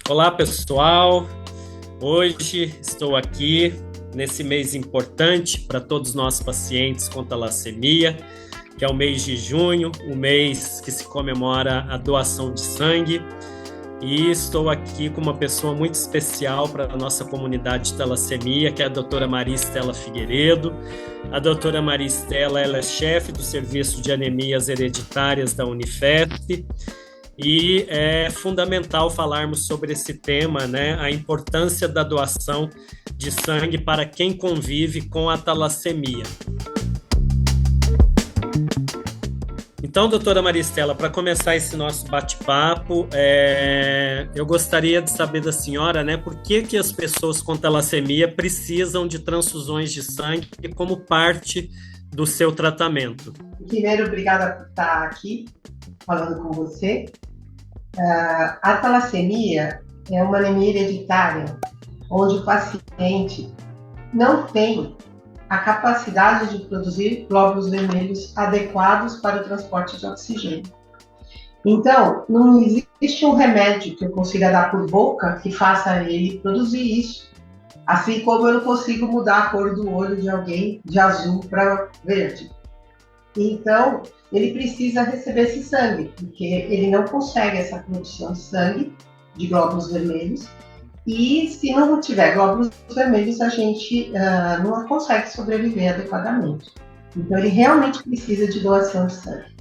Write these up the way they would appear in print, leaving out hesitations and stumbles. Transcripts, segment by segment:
Olá, pessoal. Hoje estou aqui nesse mês importante para todos nós pacientes com talassemia, que é o mês de junho, o mês que se comemora a doação de sangue. E estou aqui com uma pessoa muito especial para a nossa comunidade de talassemia, que é a doutora Maria Estela Figueiredo. A doutora Maria Estela, ela é chefe do Serviço de Anemias Hereditárias da Unifesp, e é fundamental falarmos sobre esse tema, né? A importância da doação de sangue para quem convive com a talassemia. Então, doutora Maria Estela, para começar esse nosso bate-papo, eu gostaria de saber da senhora, né, por que as pessoas com talassemia precisam de transfusões de sangue como parte do seu tratamento? Primeiro, obrigada por estar aqui falando com você. A talassemia é uma anemia hereditária, onde o paciente não tem a capacidade de produzir glóbulos vermelhos adequados para o transporte de oxigênio. Então, não existe um remédio que eu consiga dar por boca que faça ele produzir isso. Assim como eu não consigo mudar a cor do olho de alguém de azul para verde. Então, ele precisa receber esse sangue, porque ele não consegue essa produção de sangue, de glóbulos vermelhos, e se não tiver glóbulos vermelhos, a gente não consegue sobreviver adequadamente. Então, ele realmente precisa de doação de sangue.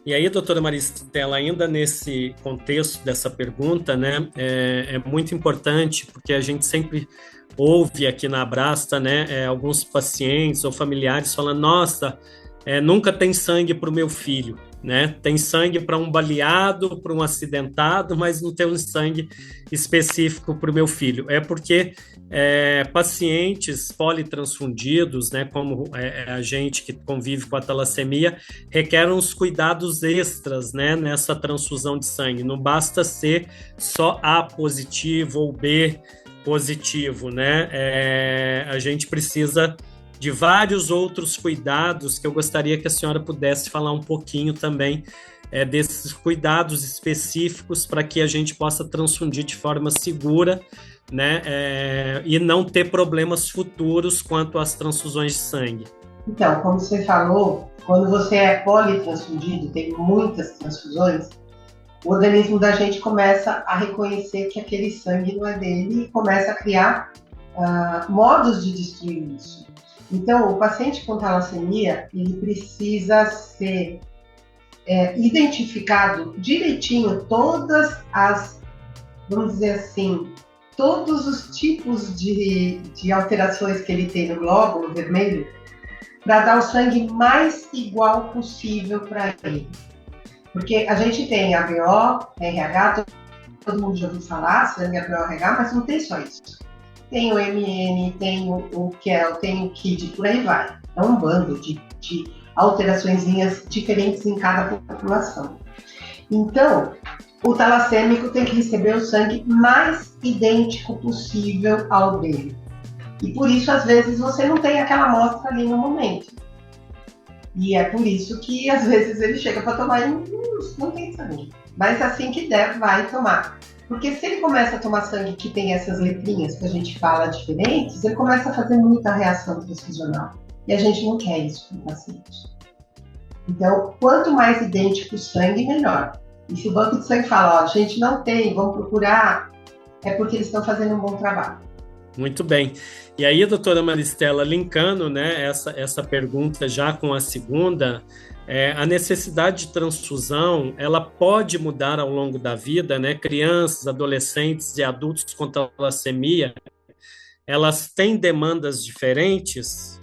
E aí, doutora Maria Estela, ainda nesse contexto dessa pergunta, né, é muito importante, porque a gente sempre ouve aqui na Abrasta, né, alguns pacientes ou familiares falando, nossa, nunca tem sangue para o meu filho, né? Tem sangue para um baleado, para um acidentado, mas não tem um sangue específico para o meu filho. É porque pacientes politransfundidos, né, como a gente que convive com a talassemia, requerem uns cuidados extras, né, nessa transfusão de sangue. Não basta ser só A positivo ou B positivo, né? A gente precisa de vários outros cuidados que eu gostaria que a senhora pudesse falar um pouquinho também desses cuidados específicos para que a gente possa transfundir de forma segura, né, e não ter problemas futuros quanto às transfusões de sangue. Então, como você falou, quando você é politransfundido, tem muitas transfusões, o organismo da gente começa a reconhecer que aquele sangue não é dele e começa a criar modos de destruir isso. Então, o paciente com talassemia, ele precisa ser identificado direitinho todas as, vamos dizer assim, todos os tipos de alterações que ele tem no glóbulo vermelho, para dar o sangue mais igual possível para ele. Porque a gente tem ABO, RH, todo mundo já ouviu falar, sangue ABO, RH, mas não tem só isso. Tem o MN, tem o KEL, tem o KID, por aí vai. É um bando de alteraçõezinhas diferentes em cada população. Então, o talassêmico tem que receber o sangue mais idêntico possível ao dele. E por isso, às vezes, você não tem aquela amostra ali no momento. E é por isso que, às vezes, ele chega para tomar e não tem sangue. Mas assim que der, vai tomar. Porque se ele começa a tomar sangue que tem essas letrinhas que a gente fala diferentes, ele começa a fazer muita reação transfusional. E a gente não quer isso para o paciente. Então, quanto mais idêntico o sangue, melhor. E se o banco de sangue fala, ó, a gente não tem, vamos procurar, é porque eles estão fazendo um bom trabalho. Muito bem. E aí, doutora Maria Estela, linkando, né, essa pergunta já com a segunda, a necessidade de transfusão, ela pode mudar ao longo da vida, né? Crianças, adolescentes e adultos com talassemia, elas têm demandas diferentes?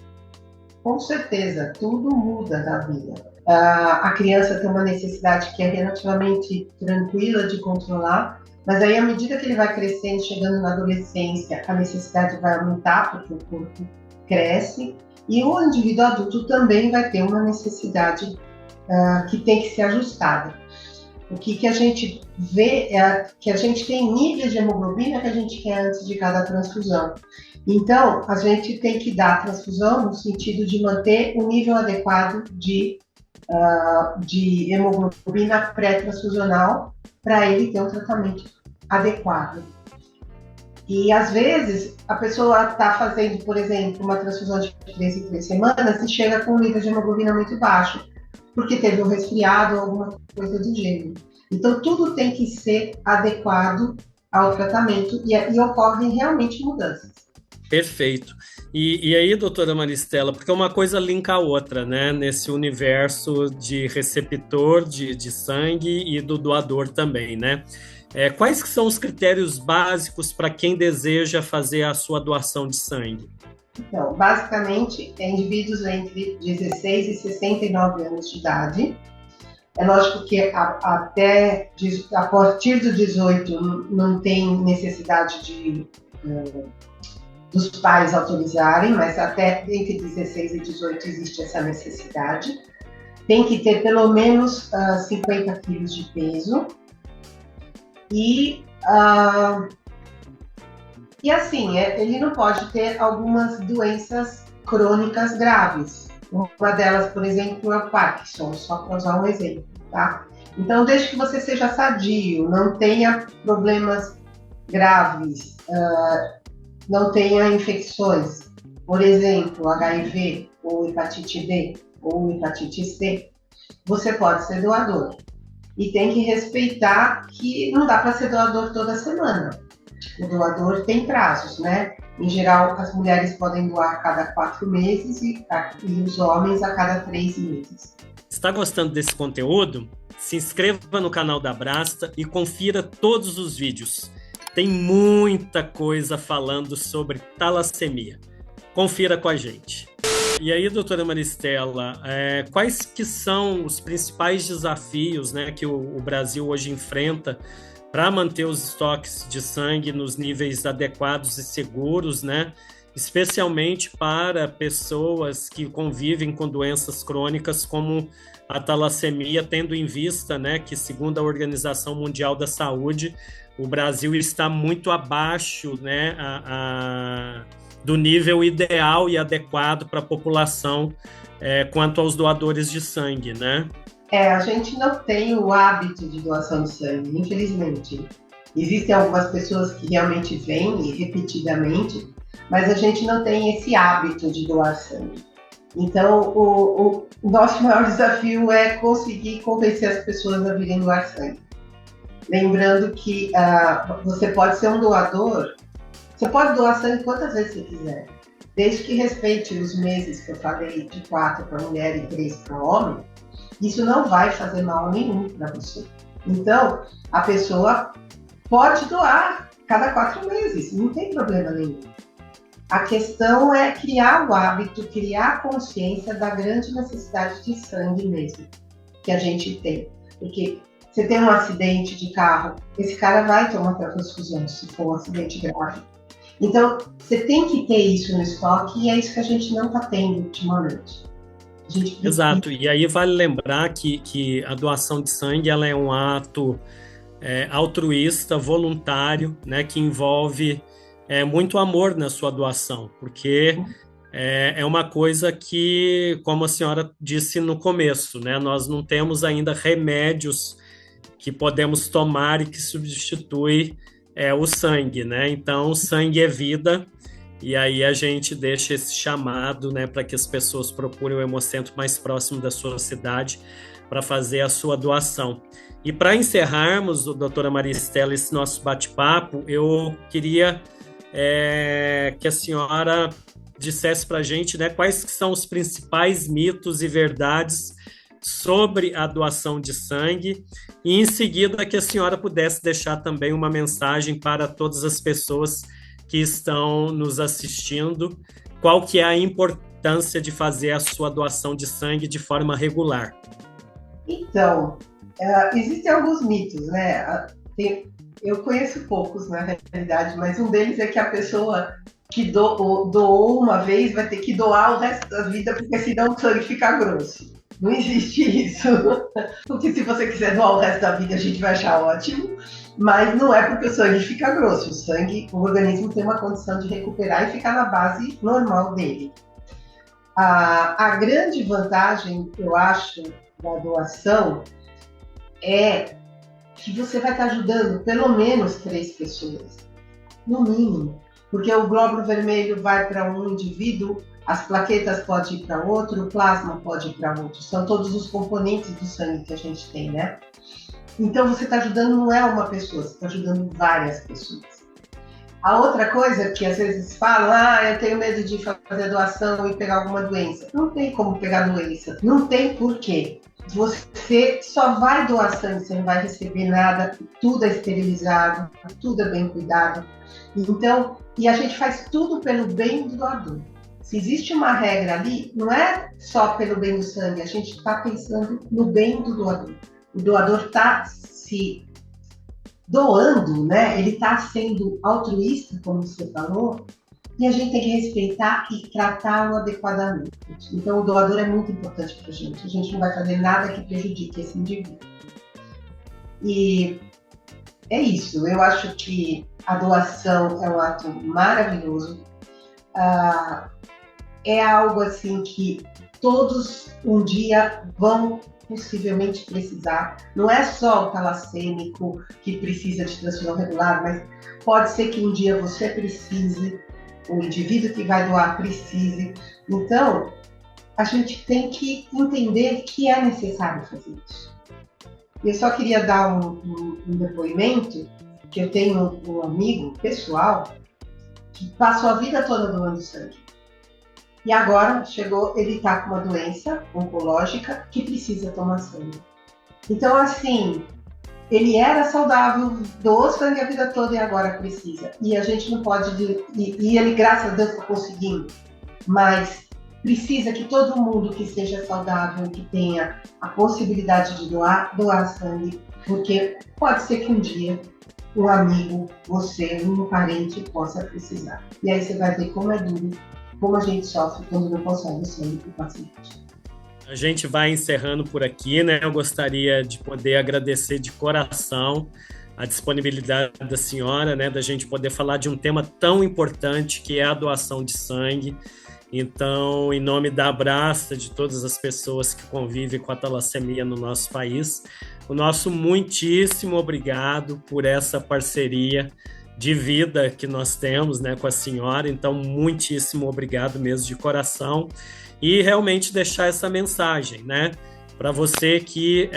Com certeza, tudo muda na vida. A criança tem uma necessidade que é relativamente tranquila de controlar, mas aí, à medida que ele vai crescendo, chegando na adolescência, a necessidade vai aumentar, porque o corpo cresce, e o indivíduo adulto também vai ter uma necessidade que tem que ser ajustada. O que a gente vê é que a gente tem níveis de hemoglobina que a gente quer antes de cada transfusão. Então, a gente tem que dar a transfusão no sentido de manter o nível adequado de hemoglobina pré-transfusional para ele ter um tratamento adequado. E, às vezes, a pessoa está fazendo, por exemplo, uma transfusão de 3 em 3 semanas e chega com um nível de hemoglobina muito baixo, porque teve um resfriado ou alguma coisa do gênero. Então, tudo tem que ser adequado ao tratamento e ocorrem realmente mudanças. Perfeito. E aí, doutora Maristela, porque uma coisa linka a outra, né? Nesse universo de receptor de sangue e do doador também, né? Quais que são os critérios básicos para quem deseja fazer a sua doação de sangue? Então, basicamente, indivíduos entre 16 e 69 anos de idade. É lógico que a partir do 18 não tem necessidade dos pais autorizarem, mas até entre 16 e 18 existe essa necessidade. Tem que ter pelo menos 50 quilos de peso. E assim, ele não pode ter algumas doenças crônicas graves. Uma delas, por exemplo, é o Parkinson, só para usar um exemplo, tá? Então, desde que você seja sadio, não tenha problemas graves, não tenha infecções, por exemplo, HIV, ou hepatite B, ou hepatite C, você pode ser doador. E tem que respeitar que não dá para ser doador toda semana. O doador tem prazos, né? Em geral, as mulheres podem doar a cada 4 meses e os homens a cada 3 meses. Está gostando desse conteúdo? Se inscreva no canal da Abrasta e confira todos os vídeos. Tem muita coisa falando sobre talassemia. Confira com a gente. E aí, doutora Maristela, quais que são os principais desafios, né, que o Brasil hoje enfrenta para manter os estoques de sangue nos níveis adequados e seguros, né? Especialmente para pessoas que convivem com doenças crônicas como a talassemia, tendo em vista, né, que, segundo a Organização Mundial da Saúde, o Brasil está muito abaixo, né, do nível ideal e adequado para a população quanto aos doadores de sangue, né? A gente não tem o hábito de doação de sangue, infelizmente. Existem algumas pessoas que realmente vêm repetidamente, mas a gente não tem esse hábito de doar sangue. Então, o nosso maior desafio é conseguir convencer as pessoas a virem doar sangue. Lembrando que você pode ser um doador, você pode doar sangue quantas vezes você quiser, desde que respeite os meses que eu falei, de 4 para mulher e 3 para homem. Isso não vai fazer mal nenhum para você. Então, a pessoa pode doar cada 4 meses, não tem problema nenhum. A questão é criar o hábito, criar a consciência da grande necessidade de sangue mesmo que a gente tem. Porque você tem um acidente de carro, esse cara vai ter uma transfusão se for um acidente grave. Então, você tem que ter isso no estoque e é isso que a gente não está tendo ultimamente. Exato, e aí vale lembrar que a doação de sangue ela é um ato altruísta, voluntário, né, que envolve muito amor na sua doação, porque é uma coisa que, como a senhora disse no começo, né, nós não temos ainda remédios que podemos tomar e que substitui o sangue, né? Então, o sangue é vida. E aí a gente deixa esse chamado, né, para que as pessoas procurem o hemocentro mais próximo da sua cidade para fazer a sua doação. E para encerrarmos, doutora Maristela, esse nosso bate-papo, eu queria que a senhora dissesse para a gente, né, quais que são os principais mitos e verdades sobre a doação de sangue e, em seguida, que a senhora pudesse deixar também uma mensagem para todas as pessoas que estão nos assistindo, qual que é a importância de fazer a sua doação de sangue de forma regular? Então, existem alguns mitos, né? Eu conheço poucos, na realidade, mas um deles é que a pessoa que doou uma vez vai ter que doar o resto da vida, porque senão o sangue fica grosso. Não existe isso. Porque se você quiser doar o resto da vida, a gente vai achar ótimo. Mas não é porque o sangue fica grosso. O organismo tem uma condição de recuperar e ficar na base normal dele. A grande vantagem, eu acho, da doação é que você vai estar ajudando pelo menos 3 pessoas, no mínimo. Porque o glóbulo vermelho vai para um indivíduo, as plaquetas podem ir para outro, o plasma pode ir para outro. São todos os componentes do sangue que a gente tem, né? Então, você está ajudando não é uma pessoa, você está ajudando várias pessoas. A outra coisa que às vezes falam, eu tenho medo de fazer doação e pegar alguma doença. Não tem como pegar doença, não tem porquê. Você só vai doar sangue, você não vai receber nada, tudo é esterilizado, tudo é bem cuidado. Então, e a gente faz tudo pelo bem do doador. Se existe uma regra ali, não é só pelo bem do sangue, a gente está pensando no bem do doador. O doador está se doando, né? Ele está sendo altruísta, como você falou, e a gente tem que respeitar e tratá-lo adequadamente. Então, o doador é muito importante para a gente não vai fazer nada que prejudique esse indivíduo. E é isso, eu acho que a doação é um ato maravilhoso, é algo assim que todos um dia vão possivelmente precisar. Não é só o talassêmico que precisa de transfusão regular, mas pode ser que um dia você precise, o indivíduo que vai doar precise. Então, a gente tem que entender que é necessário fazer isso. Eu só queria dar um depoimento, que eu tenho um amigo pessoal que passou a vida toda doando sangue. E agora ele está com uma doença oncológica que precisa tomar sangue. Então, assim, ele era saudável, doou sangue a vida toda e agora precisa. E a gente não pode... E ele, graças a Deus, está conseguindo. Mas precisa que todo mundo que seja saudável, que tenha a possibilidade de doar sangue, porque pode ser que um dia um amigo, você, um parente possa precisar. E aí você vai ver como é duro, como a gente sofre quando não consegue o sangue para o paciente. A gente vai encerrando por aqui, né? Eu gostaria de poder agradecer de coração a disponibilidade da senhora, né? Da gente poder falar de um tema tão importante que é a doação de sangue. Então, em nome da Abrasta, de todas as pessoas que convivem com a talassemia no nosso país, o nosso muitíssimo obrigado por essa parceria de vida que nós temos, né, com a senhora. Então, muitíssimo obrigado mesmo de coração. E realmente deixar essa mensagem, né, para você que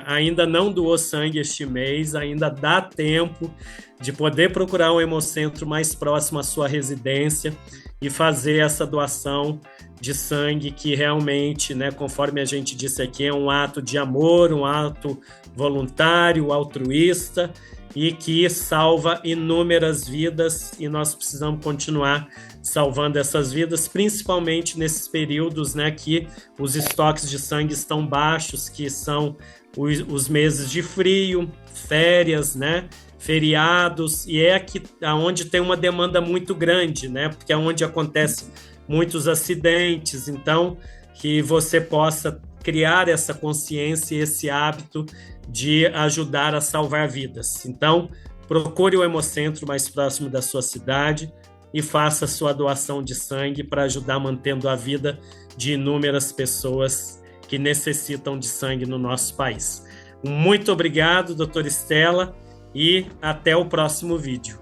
ainda não doou sangue este mês, ainda dá tempo de poder procurar um hemocentro mais próximo à sua residência e fazer essa doação de sangue que realmente, né, conforme a gente disse aqui, é um ato de amor, um ato voluntário, altruísta e que salva inúmeras vidas, e nós precisamos continuar salvando essas vidas, principalmente nesses períodos, né, que os estoques de sangue estão baixos, que são os meses de frio, férias, né, feriados, e é aqui onde tem uma demanda muito grande, né, porque é onde acontece muitos acidentes. Então, que você possa criar essa consciência e esse hábito de ajudar a salvar vidas. Então, procure o hemocentro mais próximo da sua cidade e faça a sua doação de sangue para ajudar mantendo a vida de inúmeras pessoas que necessitam de sangue no nosso país. Muito obrigado, doutora Estela, e até o próximo vídeo.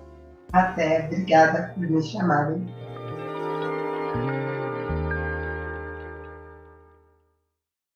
Até, obrigada por me chamarem.